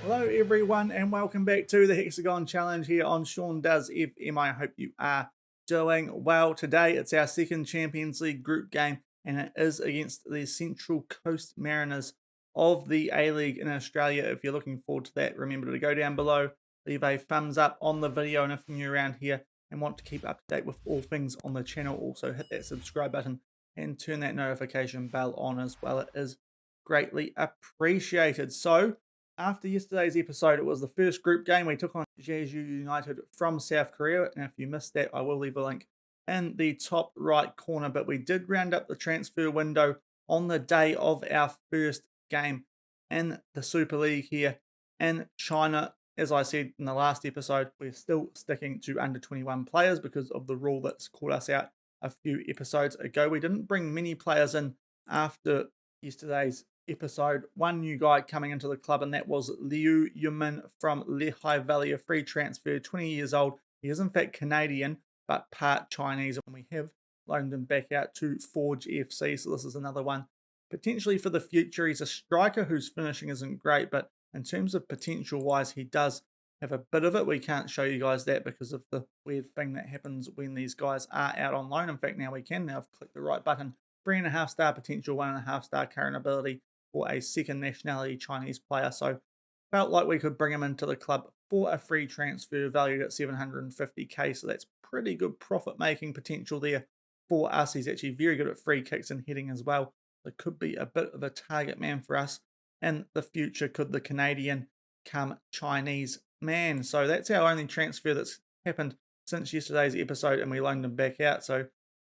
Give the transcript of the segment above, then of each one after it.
Hello everyone and welcome back to the Hexagon Challenge here on Shaun Does FM. I hope you are doing well. Today it's our second Champions League group game and it is against the Central Coast Mariners of the A-League in Australia. If you're looking forward to that, remember to go down below, leave a thumbs up on the video, and if you're new around here and want to keep up to date with all things on the channel, also hit that subscribe button and turn that notification bell on as well. It is greatly appreciated. So after yesterday's episode, it was the first group game. We took on Jeju United from South Korea. And if you missed that, I will leave a link in the top right corner. But we did round up the transfer window on the day of our first game in the Super League here in China. As I said in the last episode, we're still sticking to under 21 players because of the rule that's caught us out a few episodes ago. We didn't bring many players in after yesterday's episode. One new guy coming into the club, and that was Liu Yumin from Lehigh Valley, a free transfer, 20 years old. He is in fact Canadian, but part Chinese, and we have loaned him back out to Forge FC, so this is another one potentially for the future. He's a striker whose finishing isn't great, but in terms of potential wise, he does have a bit of it. We can't show you guys that because of the weird thing that happens when these guys are out on loan. In fact, now we can. Now I've clicked the right button. 3.5 star potential, 1.5 star current ability for a second nationality Chinese player. So felt like we could bring him into the club for a free transfer valued at 750k. So that's pretty good profit making potential there for us. He's actually very good at free kicks and heading as well. So could be a bit of a target man for us in the future, could the Canadian come Chinese man. So that's our only transfer that's happened since yesterday's episode, and we loaned him back out. So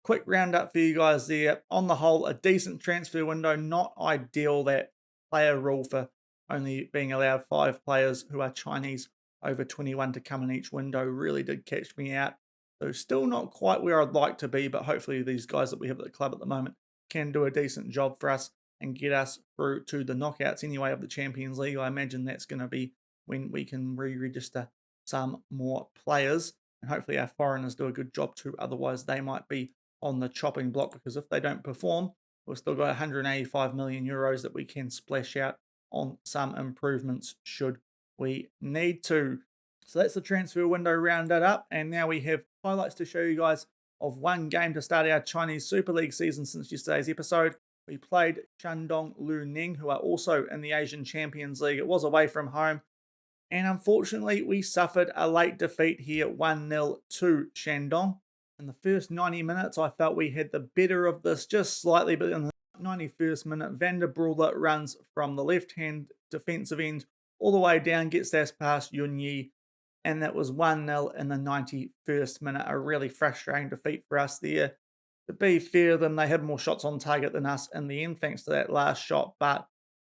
quick roundup for you guys there. On the whole, a decent transfer window. Not ideal, that player rule for only being allowed 5 players who are Chinese over 21 to come in each window really did catch me out. So still not quite where I'd like to be, but hopefully these guys that we have at the club at the moment can do a decent job for us and get us through to the knockouts anyway of the Champions League. I imagine that's going to be when we can re-register some more players, and hopefully our foreigners do a good job too. Otherwise they might be on the chopping block, because if they don't perform, we've still got 185 million euros that we can splash out on some improvements should we need to. So that's the transfer window rounded up, and now we have highlights to show you guys of one game to start our Chinese Super League season since yesterday's episode. We played Shandong Luneng, who are also in the Asian Champions League. It was away from home, and unfortunately we suffered a late defeat here, 1-0 to Shandong. In the first 90 minutes, I felt we had the better of this just slightly, but in the 91st minute, Van der Brouwer runs from the left-hand defensive end all the way down, gets that past Yun Yi, and that was 1-0 in the 91st minute. A really frustrating defeat for us there. To be fair to them, they had more shots on target than us in the end, thanks to that last shot, but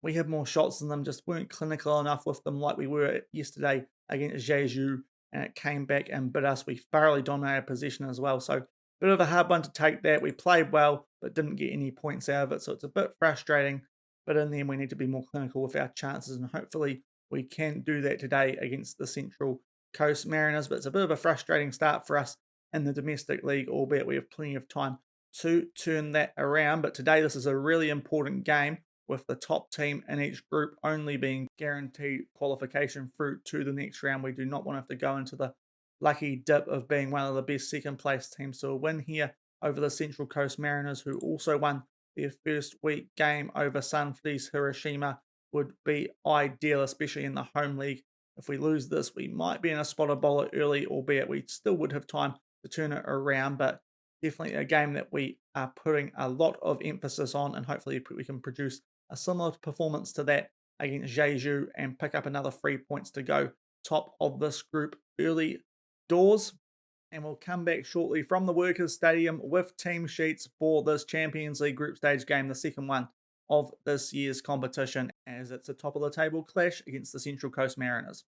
we had more shots than them, just weren't clinical enough with them like we were yesterday against Jeju, and it came back and bit us. We thoroughly dominated possession as well, so bit of a hard one to take that. We played well, but didn't get any points out of it, so it's a bit frustrating, but in the end we need to be more clinical with our chances, and hopefully we can do that today against the Central Coast Mariners. But it's a bit of a frustrating start for us in the domestic league, albeit we have plenty of time to turn that around. But today this is a really important game, with the top team in each group only being guaranteed qualification through to the next round. We do not want to have to go into the lucky dip of being one of the best second place teams. So a win here over the Central Coast Mariners, who also won their first week game over Sunfleece Hiroshima, would be ideal, especially in the home league. If we lose this, we might be in a spot of bowler early, albeit we still would have time to turn it around. But definitely a game that we are putting a lot of emphasis on, and hopefully we can produce a similar performance to that against Jeju and pick up another 3 points to go top of this group early doors. And we'll come back shortly from the Workers' Stadium with team sheets for this Champions League group stage game, the second one of this year's competition, as it's a top of the table clash against the Central Coast Mariners.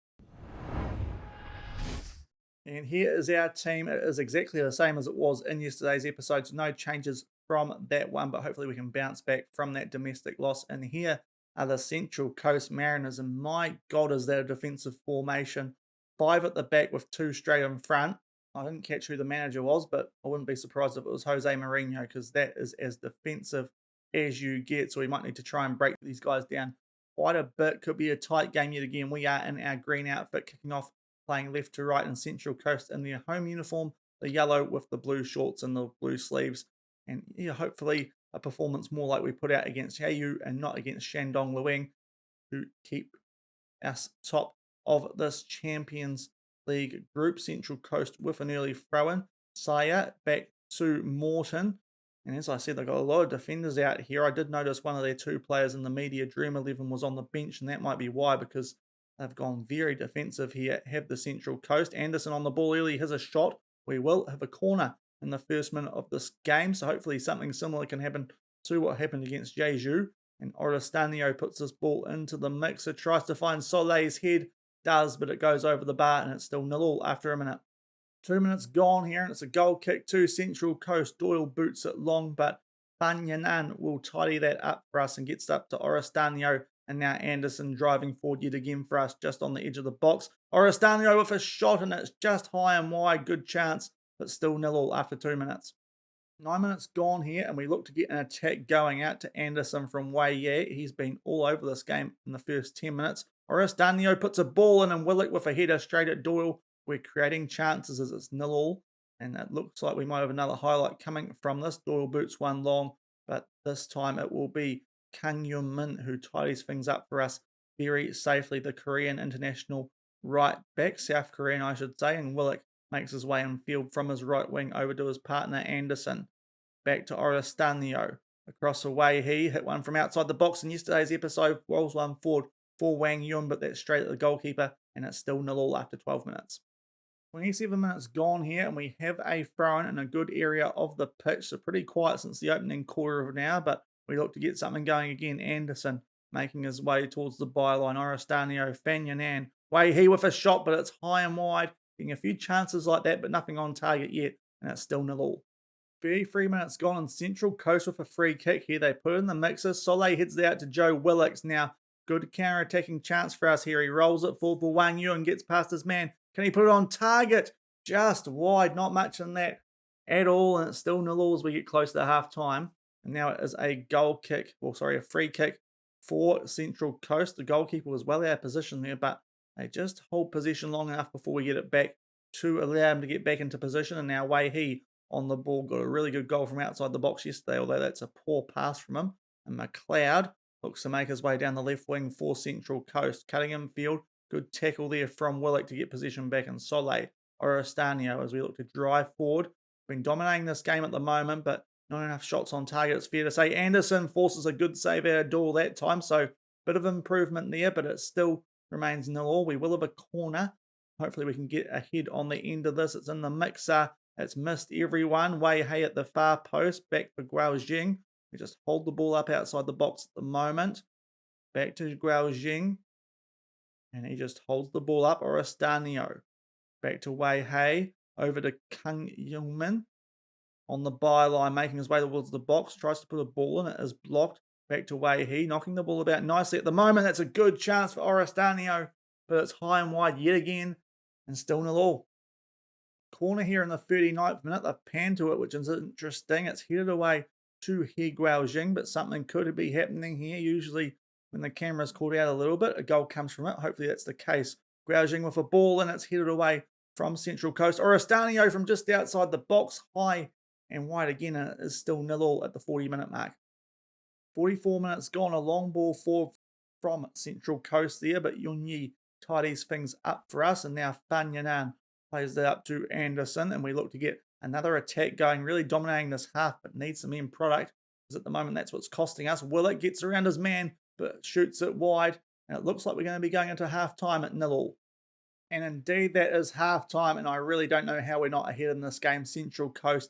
And here is our team. It is exactly the same as it was in yesterday's episode, so no changes from that one, but hopefully we can bounce back from that domestic loss. And here are the Central Coast Mariners, and my God, is that a defensive formation. 5 at the back with 2 straight in front. I didn't catch who the manager was, but I wouldn't be surprised if it was Jose Mourinho, because that is as defensive as you get. So we might need to try and break these guys down quite a bit. Could be a tight game yet again. We are in our green outfit, kicking off, playing left to right in Central Coast in their home uniform, the yellow with the blue shorts and the blue sleeves. And yeah, hopefully a performance more like we put out against Hayu and not against Shandong Lueng to keep us top of this Champions League group. Central Coast with an early throw-in. Saya back to Morton. And as I said, they've got a lot of defenders out here. I did notice one of their two players in the media Dream 11 was on the bench, and that might be why, because they've gone very defensive here. Have the Central Coast. Anderson on the ball early, has a shot. We will have a corner in the first minute of this game, so hopefully something similar can happen to what happened against Jeju. And Oristanio puts this ball into the mixer, tries to find Soleil's head, does, but it goes over the bar, and it's still 0-0 after a minute. 2 minutes gone here, and it's a goal kick to Central Coast. Doyle boots it long, but Banyanan will tidy that up for us and gets up to Oristanio. And now Anderson driving forward yet again for us, just on the edge of the box. Oristanio with a shot, and it's just high and wide. Good chance, but still 0-0 after 2 minutes. 9 minutes gone here, and we look to get an attack going out to Anderson from Wei Ye. He's been all over this game in the first 10 minutes. Oristanio puts a ball in, and Willock with a header straight at Doyle. We're creating chances as it's 0-0, and it looks like we might have another highlight coming from this. Doyle boots one long, but this time it will be Kang Yun Min who tidies things up for us very safely. The Korean international right back, South Korean I should say, and Willock makes his way in field from his right wing over to his partner Anderson. Back to Oristanio. Across the way, he hit one from outside the box in yesterday's episode, rolls one forward for Wang Yun, but that's straight at the goalkeeper, and it's still 0-0 after 12 minutes. 27 minutes gone here, and we have a throw-in in a good area of the pitch. So pretty quiet since the opening quarter of an hour, but we look to get something going again. Anderson making his way towards the byline. Oristanio, Fanyanan, Wei He with a shot, but it's high and wide. Getting a few chances like that, but nothing on target yet, and it's still 0-0. 33 minutes gone, and Central Coast with a free kick here. They put in the mixer. Soleil heads it out to Joe Willocks. Now, good counter-attacking chance for us here. He rolls it forward for Wang Yu and gets past his man. Can he put it on target? Just wide. Not much in that at all. And it's still 0-0 as we get close to half-time. And now it is a goal kick. Well, sorry, a free kick for Central Coast. The goalkeeper was well out of position there, but they just hold possession long enough before we get it back to allow him to get back into position. And now Wei He on the ball got a really good goal from outside the box yesterday, although that's a poor pass from him. And McLeod looks to make his way down the left wing for Central Coast. Cutting in field. Good tackle there from Willock to get possession back in Soleil. Oristanio as we look to drive forward. Been dominating this game at the moment, but not enough shots on target, it's fair to say. Anderson forces a good save out of Doyle that time, so bit of improvement there, but it still remains 0-0. We will have a corner. Hopefully we can get ahead on the end of this. It's in the mixer. It's missed everyone. Wei He at the far post. Back for Guao Jing. We just hold the ball up outside the box at the moment. Back to Guao Jing. And he just holds the ball up. Oristanio. Back to Wei He. Over to Kang Yun Min. On the byline, making his way towards the box. Tries to put a ball in. It is blocked. Back to Wei He. Knocking the ball about nicely at the moment. That's a good chance for Oristanio. But it's high and wide yet again. And still 0-0. Corner here in the 39th minute. They've panned to it, which is interesting. It's headed away to He Guaojing, but something could be happening here. Usually when the camera's called out a little bit, a goal comes from it. Hopefully that's the case. Guaojing with a ball, and it's headed away from Central Coast. Oristanio from just outside the box, high and wide again, and it is still 0-0 at the 40-minute mark. 44 minutes gone. A long ball forward from Central Coast there, but Yunyi tidies things up for us, and now Fanyanan plays that up to Anderson, and we look to get another attack going, really dominating this half, but needs some end product, because at the moment that's what's costing us. Willett gets around his man, but shoots it wide, and it looks like we're going to be going into half-time at 0-0. And indeed, that is half-time, and I really don't know how we're not ahead in this game. Central Coast,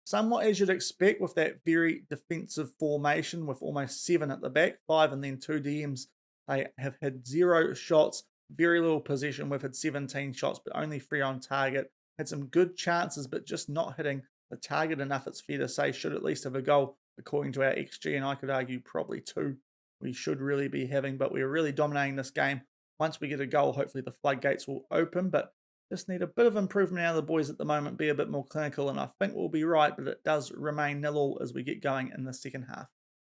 somewhat as you'd expect with that very defensive formation, with almost 7 at the back, 5 and then 2 DMs. They have had 0 shots, very little possession. We've had 17 shots, but only 3 on target. Had some good chances, but just not hitting the target enough, it's fair to say. Should at least have a goal, according to our XG, and I could argue probably 2 we should really be having, but we're really dominating this game. Once we get a goal, hopefully the floodgates will open, but just need a bit of improvement out of the boys at the moment, be a bit more clinical, and I think we'll be right, but it does remain 0-0 as we get going in the second half.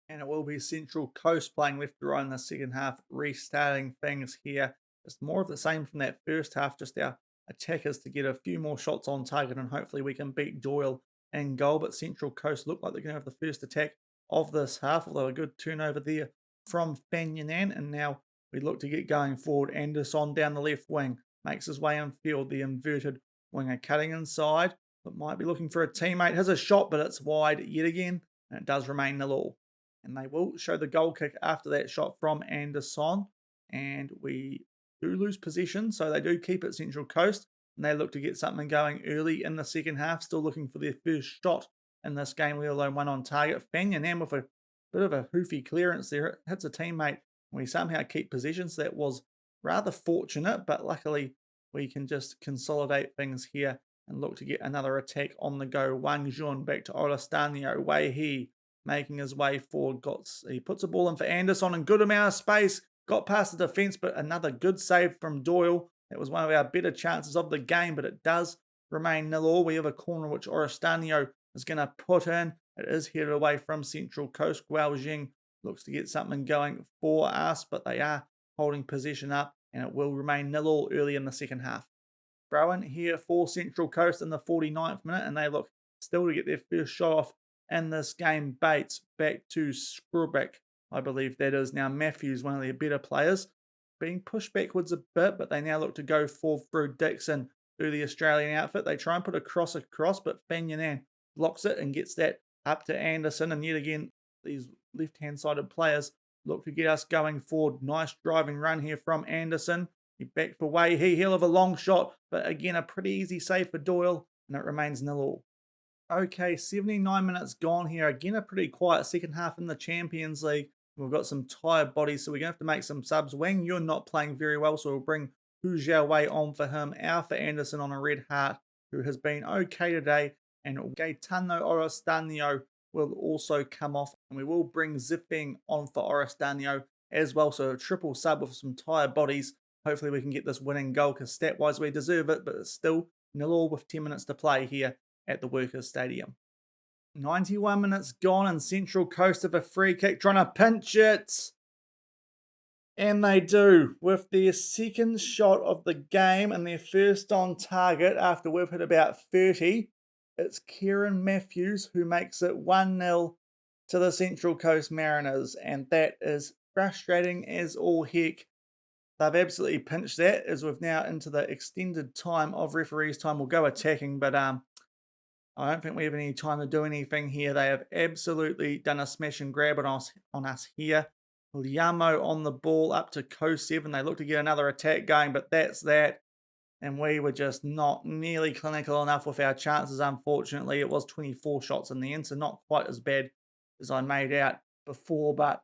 And it will be Central Coast playing left to right in the second half, restarting things here. It's more of the same from that first half, just our attackers to get a few more shots on target, and hopefully we can beat Doyle and goal. But Central Coast look like they're going to have the first attack of this half, although a good turnover there from Fanyanan. And now we look to get going forward. Anderson down the left wing makes his way in field. The inverted winger cutting inside, but might be looking for a teammate. Has a shot, but it's wide yet again, and it does remain 0-0. And they will show the goal kick after that shot from Anderson. And we do lose possession, so they do keep it Central Coast. And they look to get something going early in the second half, still looking for their first shot in this game, let alone one on target. Fanyanan with a bit of a hoofy clearance there. It hits a teammate. We somehow keep possession, so that was rather fortunate, but luckily we can just consolidate things here and look to get another attack on the go. Wang Jun back to Olastanio. Wei He making his way forward. He puts a ball in for Anderson in good amount of space. Got past the defence, but another good save from Doyle. That was one of our better chances of the game, but it does remain 0-0. We have a corner which Orastanio is going to put in. It is headed away from Central Coast. Guaojing looks to get something going for us, but they are holding possession up, and it will remain 0-0 early in the second half. Throw in here for Central Coast in the 49th minute, and they look still to get their first shot off in this game. Bates back to Skrubik, I believe that is. Now Matthews, one of their better players, being pushed backwards a bit, but they now look to go forward through Dixon through the Australian outfit. They try and put a cross across, but Fanyanan blocks it and gets that up to Anderson. And yet again, these left-hand sided players look to get us going forward. Nice driving run here from Anderson. He back for Wei He, hell of a long shot, but again, a pretty easy save for Doyle, and it remains 0-0. Okay, 79 minutes gone here. Again, a pretty quiet second half in the Champions League. We've got some tired bodies, so we're going to have to make some subs. Wang Yun not playing very well, so we'll bring Hu Xiaowei on for him. Out for Anderson on a red heart, who has been okay today. And Gaetano Orastanio will also come off. And we will bring Ziping on for Orastanio as well. So a triple sub with some tired bodies. Hopefully we can get this winning goal, because stat-wise we deserve it, but it's still 0-0 with 10 minutes to play here at the Workers' Stadium. 91 minutes gone, and Central Coast have a free kick trying to pinch it. And they do, with their second shot of the game and their first on target after we've hit about 30. It's Kieran Matthews who makes it 1-0 to the Central Coast Mariners, and that is frustrating as all heck. They've absolutely pinched that, as we've now into the extended time of referees' time. We'll go attacking, but I don't think we have any time to do anything here. They have absolutely done a smash and grab on us here. Liamo on the ball up to Co7. They look to get another attack going, but that's that. And we were just not nearly clinical enough with our chances, unfortunately. It was 24 shots in the end, so not quite as bad as I made out before, but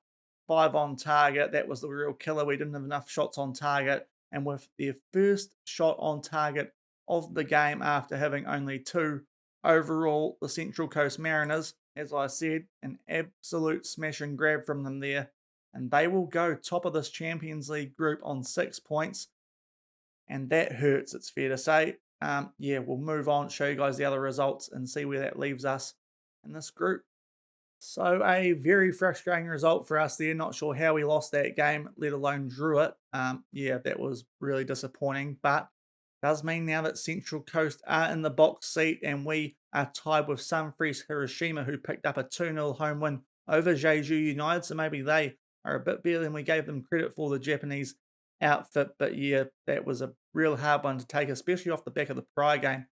5 on target. That was the real killer. We didn't have enough shots on target. And with their first shot on target of the game after having only 2 overall, the Central Coast Mariners, as I said, an absolute smash and grab from them there. And they will go top of this Champions League group on 6 points. And that hurts, it's fair to say. Yeah, we'll move on, show you guys the other results and see where that leaves us in this group. So a very frustrating result for us there. Not sure how we lost that game, let alone drew it. Yeah, that was really disappointing. But does mean now that Central Coast are in the box seat, and we are tied with Sunfresh Hiroshima, who picked up a 2-0 home win over Jeju United. So maybe they are a bit better than we gave them credit for, the Japanese outfit. But yeah, that was a real hard one to take, especially off the back of the prior game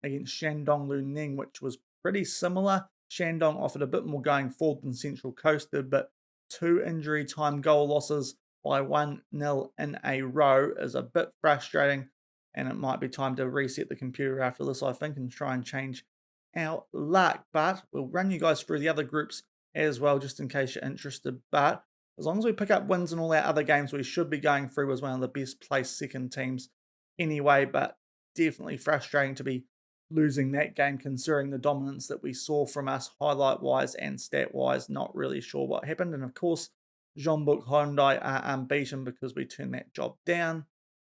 against Shandong Luneng, which was pretty similar. Shandong offered a bit more going forward than Central Coast did, but 2 injury time goal losses by 1-0 in a row is a bit frustrating, and it might be time to reset the computer after this, I think, and try and change our luck. But we'll run you guys through the other groups as well, just in case you're interested. But as long as we pick up wins in all our other games, we should be going through as one of the best placed second teams anyway. But definitely frustrating to be losing that game, considering the dominance that we saw from us highlight-wise and stat-wise. Not really sure what happened. And of course, Jeonbuk Hyundai are unbeaten because we turned that job down.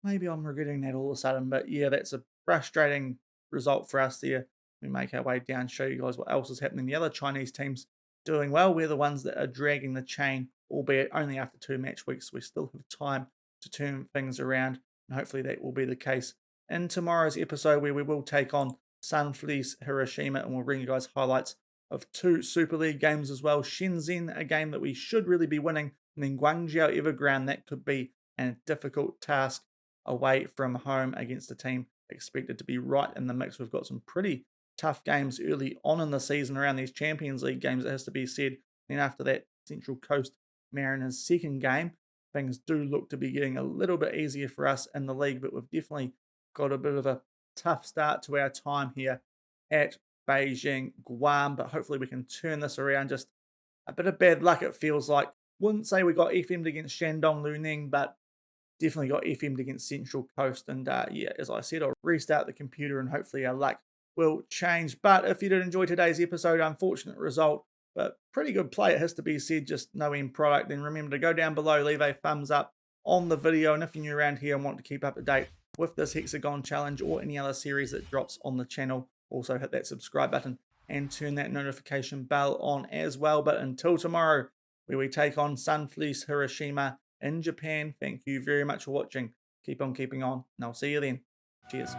Maybe I'm regretting that all of a sudden, but yeah, that's a frustrating result for us there. We make our way down, show you guys what else is happening. The other Chinese teams doing well. We're the ones that are dragging the chain, albeit only after 2 match weeks. We still have time to turn things around, and hopefully that will be the case in tomorrow's episode, where we will take on Sunfleece Hiroshima, and we'll bring you guys highlights of 2 Super League games as well. Shenzhen, a game that we should really be winning, and then Guangzhou Evergrande, that could be a difficult task away from home against a team expected to be right in the mix. We've got some pretty tough games early on in the season around these Champions League games, it has to be said. Then after that, Central Coast Mariners' second game, things do look to be getting a little bit easier for us in the league, but we've definitely got a bit of a tough start to our time here at Beijing Guoan, but hopefully we can turn this around. Just a bit of bad luck, it feels like. Wouldn't say we got FM'd against Shandong Luneng, but definitely got FM'd against Central Coast. And yeah, as I said, I'll restart the computer and hopefully our luck will change. But if you did enjoy today's episode, unfortunate result, but pretty good play, it has to be said, just no end product, then remember to go down below, leave a thumbs up on the video. And if you're new around here and want to keep up to date with this Hexagon challenge or any other series that drops on the channel, also hit that subscribe button and turn that notification bell on as well. But until tomorrow, where we take on Sunfleece Hiroshima in Japan, thank you very much for watching. Keep on keeping on, and I'll see you then. Cheers.